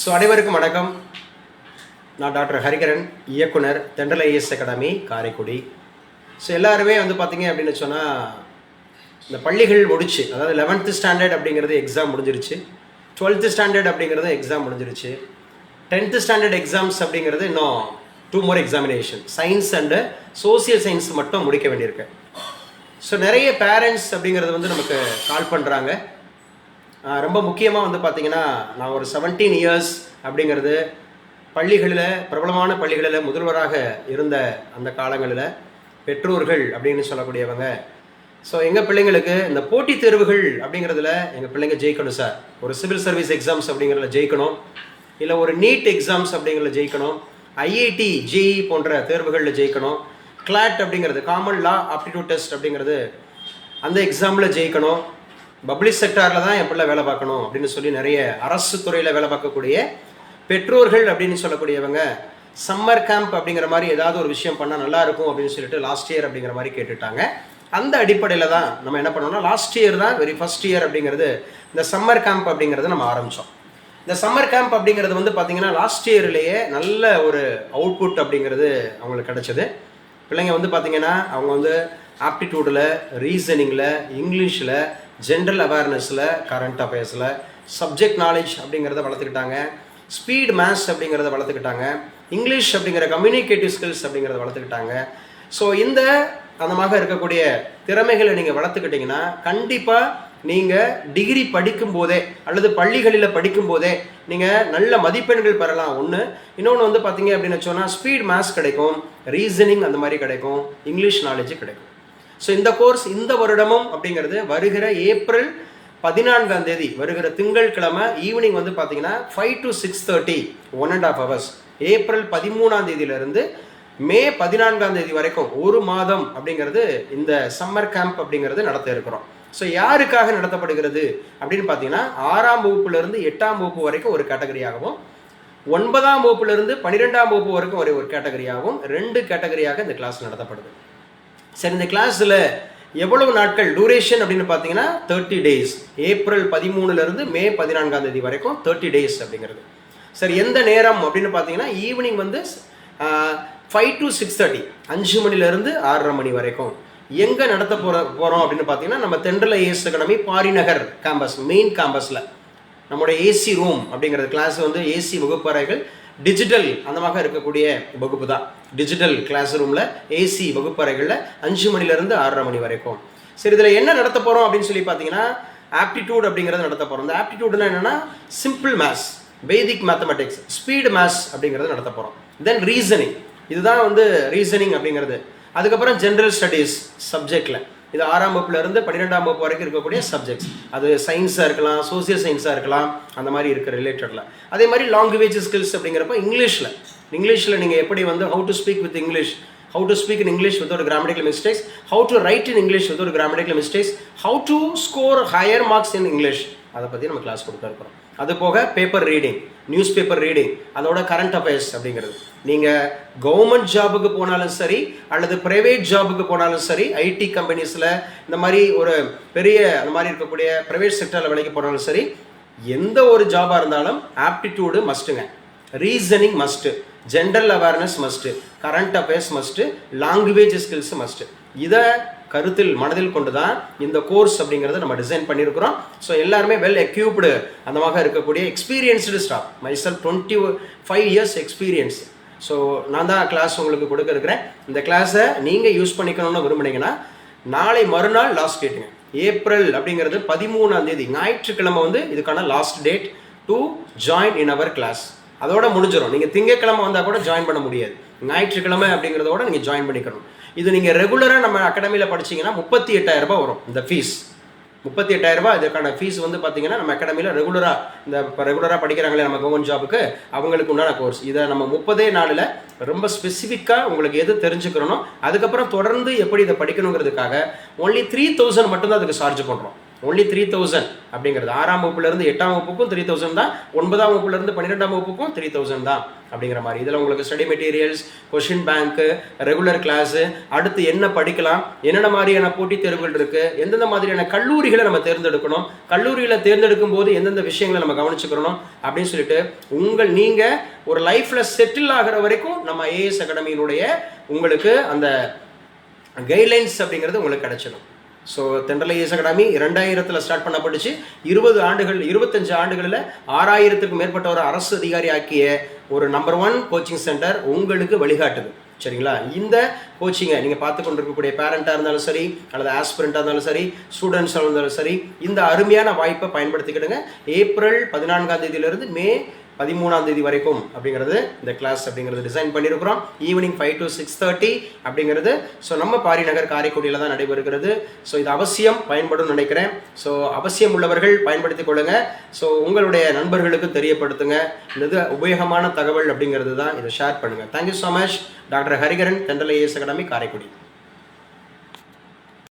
அனைவருக்கும் வணக்கம். நான் டாக்டர் ஹரிகரன், இயக்குனர், தென்றல் ஐஏஎஸ் அகாடமி, காரைக்குடி. எல்லாருமே பார்த்தீங்க அப்படின்னு சொன்னால், இந்த பள்ளிகள் முடிச்சு, அதாவது 11th ஸ்டாண்டர்ட் அப்படிங்கிறது எக்ஸாம் முடிஞ்சிருச்சு, 12th ஸ்டாண்டர்ட் அப்படிங்கிறது எக்ஸாம் முடிஞ்சிருச்சு, 10th ஸ்டாண்டர்ட் எக்ஸாம்ஸ் அப்படிங்கிறது இன்னும் 2 more examination, science and social science மட்டும் முடிக்க வேண்டியிருக்கு. நிறைய பேரண்ட்ஸ் அப்படிங்கிறது நமக்கு கால் பண்ணுறாங்க. ரொம்ப முக்கியமாக பார்த்தீங்கன்னா, நான் ஒரு 17 years அப்படிங்கிறது பள்ளிகளில், பிரபலமான பள்ளிகளில் முதல்வராக இருந்த அந்த காலங்களில் பெற்றோர்கள் அப்படின்னு சொல்லக்கூடியவங்க, எங்கள் பிள்ளைங்களுக்கு இந்த போட்டித் தேர்வுகள் அப்படிங்கிறதுல எங்கள் பிள்ளைங்க ஜெயிக்கணும் சார். ஒரு சிவில் சர்வீஸ் எக்ஸாம்ஸ் அப்படிங்கிறதுல ஜெயிக்கணும், இல்லை ஒரு நீட் எக்ஸாம்ஸ் அப்படிங்கிறதுல ஜெயிக்கணும், ஐஐடி ஜேஇ போன்ற தேர்வுகளில் ஜெயிக்கணும், கிளாட் அப்படிங்கிறது காமன் லா ஆப்டிடியூட் டெஸ்ட் அப்படிங்கிறது அந்த எக்ஸாமில் ஜெயிக்கணும், பப்ளிக் செக்டாரில் தான் என் பிள்ளை வேலை பார்க்கணும் அப்படின்னு சொல்லி நிறைய அரசு துறையில் வேலை பார்க்கக்கூடிய பெற்றோர்கள் அப்படின்னு சொல்லக்கூடியவங்க சம்மர் கேம்ப் அப்படிங்கிற மாதிரி ஏதாவது ஒரு விஷயம் பண்ணால் நல்லாயிருக்கும் அப்படின்னு சொல்லிட்டு லாஸ்ட் இயர் அப்படிங்கிற மாதிரி கேட்டுட்டாங்க. அந்த அடிப்படையில் தான் நம்ம என்ன பண்ணோம்னா, லாஸ்ட் இயர் தான் ஃபர்ஸ்ட் இயர் அப்படிங்கிறது இந்த சம்மர் கேம்ப் அப்படிங்கிறது நம்ம ஆரம்பித்தோம். இந்த சம்மர் கேம்ப் அப்படிங்கிறது பார்த்திங்கன்னா லாஸ்ட் இயர்லேயே நல்ல ஒரு அவுட்புட் அப்படிங்கிறது அவங்களுக்கு கிடச்சிது. பிள்ளைங்க பார்த்திங்கன்னா அவங்க ஆப்டிடியூடில், ரீசனிங்கில், இங்கிலீஷில், ஜென்ரல் அவேர்னஸில், கரண்ட் அஃபேர்ஸில், சப்ஜெக்ட் நாலேஜ் அப்படிங்கிறத வளர்த்துக்கிட்டாங்க, ஸ்பீட் மேத்ஸ் அப்படிங்கிறத வளர்த்துக்கிட்டாங்க, இங்கிலீஷ் அப்படிங்கிற கம்யூனிகேட்டிவ் ஸ்கில்ஸ் அப்படிங்கிறத வளர்த்துக்கிட்டாங்க. இந்த அந்தமாக இருக்கக்கூடிய திறமைகளை நீங்கள் வளர்த்துக்கிட்டிங்கன்னா, கண்டிப்பாக நீங்கள் டிகிரி படிக்கும்போதே அல்லது பள்ளிகளில் படிக்கும்போதே நீங்கள் நல்ல மதிப்பெண்கள் பெறலாம். ஒன்று. இன்னொன்று பார்த்தீங்க அப்படின்னு சொன்னால், ஸ்பீட் மேத்ஸ் கிடைக்கும், ரீசனிங் அந்த மாதிரி கிடைக்கும், இங்கிலீஷ் நாலேஜ் கிடைக்கும். இந்த கோர்ஸ் இந்த வருடமும் அப்படிங்கிறது வருகிற ஏப்ரல் 14 வருகிற திங்கட்கிழமை ஈவினிங் பார்த்தீங்கன்னா 5 to 6:30 1.5 hours, ஏப்ரல் 13 மே 14 வரைக்கும் ஒரு மாதம் அப்படிங்கிறது இந்த சம்மர் கேம்ப் அப்படிங்கிறது நடத்த இருக்கிறோம். யாருக்காக நடத்தப்படுகிறது அப்படின்னு பார்த்தீங்கன்னா, 6ஆம் வகுப்புலேருந்து 8ஆம் வகுப்பு வரைக்கும் ஒரு கேட்டகரியாகவும், 9ஆம் வகுப்புலேருந்து 12ஆம் வகுப்பு வரைக்கும் ஒரு கேட்டகரியாகவும் 2 கேட்டகரியாக இந்த கிளாஸ் நடத்தப்படுது. இந்த கிளாஸில் எவ்வளவு நாட்கள் டூரேஷன் அப்படின்னு பார்த்தீங்கன்னா 30 days, ஏப்ரல் 13 மே 14 வரைக்கும் 30 days அப்படிங்கிறது. எந்த நேரம் அப்படின்னு பார்த்தீங்கன்னா, ஈவினிங் 5 to 6:30, 5 மணிலேருந்து 6:30 மணி வரைக்கும். எங்கே நடத்த போகிறோம் அப்படின்னு பார்த்தீங்கன்னா, நம்ம தென்றல் ஐஏஎஸ் அகாடமி பாரிநகர் கேம்பஸ், மெயின் கேம்பஸில் நம்மளுடைய ஏசி ரூம் அப்படிங்கிறது கிளாஸ் ஏசி வகுப்பறைகள், டிஜிட்டல் அந்தமாக இருக்கக்கூடிய வகுப்பு தான். டிஜிட்டல் கிளாஸ் ரூமில் ஏசி வகுப்பறைகளில் 5 மணிலேருந்து 6:30 மணி வரைக்கும். இதில் என்ன நடத்த போகிறோம் அப்படின்னு சொல்லி பார்த்தீங்கன்னா, ஆப்டிடியூட் அப்படிங்கிறது நடத்த போகிறோம். இந்த ஆப்டிடியூட்னா என்னென்னா, சிம்பிள் மேத்ஸ், வேதிக் மேத்தமெட்டிக்ஸ், ஸ்பீடு மேத்ஸ் அப்படிங்கிறது நடத்த போகிறோம். தென் ரீசனிங், இதுதான் ரீசனிங் அப்படிங்கிறது. அதுக்கப்புறம் ஜென்ரல் ஸ்டடீஸ் சப்ஜெக்டில், இது 6ஆம் வகுப்புலேருந்து 12ஆம் வகுப்பு வரைக்கும் இருக்கக்கூடிய சப்ஜெக்ட்ஸ். அது சயின்ஸாக இருக்கலாம், சோசியல் சயின்ஸாக இருக்கலாம், அந்த மாதிரி இருக்கிற ரிலேட்டடில். அதே மாதிரி லாங்குவேஜ் ஸ்கில்ஸ் அப்படிங்கிறப்ப இங்கிலீஷில் நீங்கள் எப்படி how to speak with English, how to speak in English without grammatical mistakes, how to write in English without grammatical mistakes, how to score higher marks in English, அதை பற்றி நம்ம கிளாஸ் கொடுக்க இருக்கிறோம். அது போக paper reading, news paper reading, அதோட current affairs அப்படிங்கிறது. நீங்கள் கவர்மெண்ட் ஜாபுக்கு போனாலும் சரி அல்லது ப்ரைவேட் ஜாபுக்கு போனாலும் சரி, ஐடி கம்பெனிஸில் இந்த மாதிரி ஒரு பெரிய அந்த மாதிரி இருக்கக்கூடிய ப்ரைவேட் செக்டரில் வேலைக்கு போனாலும் சரி, எந்த ஒரு ஜாபாக இருந்தாலும் ஆப்டிடியூடு மஸ்ட்டுங்க, reasoning must, general awareness must, current affairs must, language skills must. இதை கருத்தில் மனதில் கொண்டு தான் இந்த கோர்ஸ் அப்படிங்கிறத நம்ம டிசைன் பண்ணியிருக்கிறோம். எல்லாருமே வெல் எக்யூப்டு அந்தமாக இருக்கக்கூடிய experienced staff. Myself 25 years experience. நான் தான் கிளாஸ் உங்களுக்கு கொடுக்க இருக்கிறேன். இந்த கிளாஸை நீங்கள் யூஸ் பண்ணிக்கணும்னு விரும்புனீங்கன்னா, நாளை மறுநாள் லாஸ்ட் டேட்டுங்க, ஏப்ரல் அப்படிங்கிறது 13 ஞாயிற்றுக்கிழமை இதுக்கான last date to join in our class. அதோட முடிஞ்சிடும். நீங்கள் திங்கட்கிழமை வந்தால் கூட ஜாயின் பண்ண முடியாது, ஞாயிற்றுக்கிழமை அப்படிங்கிறதோட நீங்கள் ஜாயின் பண்ணிக்கணும். இது நீங்கள் ரெகுலராக நம்ம அகாடமியில் படிச்சிங்கன்னா 38,000 ரூபாய் வரும் இந்த ஃபீஸ். 38,000 ரூபாய் இதுக்கான ஃபீஸ் பார்த்தீங்கன்னா, நம்ம அகாடமியில் ரெகுலராக படிக்கிறாங்களே நம்ம கவர்மெண்ட் ஜாபுக்கு, அவங்களுக்கு உண்டான கோர்ஸ். இதை நம்ம 30 நாளில் ரொம்ப ஸ்பெசிஃபிக்காக உங்களுக்கு எது தெரிஞ்சுக்கிறணும், அதுக்கப்புறம் தொடர்ந்து எப்படி இதை படிக்கணுங்கிறதுக்காக only 3,000 மட்டும்தான் அதுக்கு சார்ஜ் பண்ணுறோம். ஒன்லி 3000 அப்படிங்கிறது. 6ஆம் வகுப்புலேருந்து 8ஆம் வகுப்புக்கும் 3000 தான், 9ஆம் வகுப்புலேருந்து 12ஆம் வகுப்புக்கும் 3000 தான் அப்படிங்கிற மாதிரி. இதில் உங்களுக்கு ஸ்டடி மெட்டீரியல்ஸ், கொஷின் பேங்க்கு, ரெகுலர் கிளாஸு, அடுத்து என்ன படிக்கலாம், என்னென்ன மாதிரியான போட்டித் தேர்வுகள் இருக்குது, எந்தெந்த மாதிரியான கல்லூரிகளை நம்ம தேர்ந்தெடுக்கணும், கல்லூரியில் தேர்ந்தெடுக்கும் போது எந்தெந்த விஷயங்களை நம்ம கவனிச்சுக்கிறணும் அப்படின்னு சொல்லிட்டு நீங்கள் ஒரு லைஃப்பில் செட்டில் ஆகிற வரைக்கும் நம்ம ஐஏஎஸ் அகாடமியினுடைய உங்களுக்கு அந்த கைட்லைன்ஸ் அப்படிங்கிறது உங்களுக்கு கிடைச்சிடும். ஸோ தென்றல் ஐஏஎஸ் அகாடமி 2000 ஸ்டார்ட் பண்ணப்பட்டுச்சு. 25 ஆண்டுகளில் 6000க்கும் மேற்பட்ட ஒரு அரசு அதிகாரி ஆக்கிய ஒரு நம்பர் 1 கோச்சிங் சென்டர் உங்களுக்கு வழிகாட்டுது. சரிங்களா? இந்த கோச்சிங்கை நீங்கள் பார்த்து கொண்டிருக்கக்கூடிய பேரண்ட்டாக இருந்தாலும் சரி, அல்லது ஆஸ்பிரண்ட்டாக இருந்தாலும் சரி, ஸ்டூடெண்ட்ஸாக இருந்தாலும் சரி, இந்த அருமையான வாய்ப்பை பயன்படுத்திக்கிடுங்க. ஏப்ரல் 14ஆம் தேதியிலிருந்து மே 13ஆம் தேதி வரைக்கும் அப்படிங்கிறது இந்த கிளாஸ் அப்படிங்கிறது டிசைன் பண்ணியிருக்கிறோம். ஈவினிங் 5 to 6:30 அப்படிங்கிறது ஸோ நம்ம பாரிநகர் காரைக்குடியில் தான் நடைபெறுகிறது. ஸோ இது அவசியம் பயன்படும் நினைக்கிறேன். ஸோ அவசியம் உள்ளவர்கள் பயன்படுத்திக் கொள்ளுங்க. ஸோ உங்களுடைய நண்பர்களுக்கு தெரியப்படுத்துங்க. இது உபயோகமான தகவல் அப்படிங்கிறது தான். இதை ஷேர் பண்ணுங்கள். Thank you so much. Doctor Hariharan, தென்றல் ஐஏஎஸ் அகாடமி, காரைக்குடி.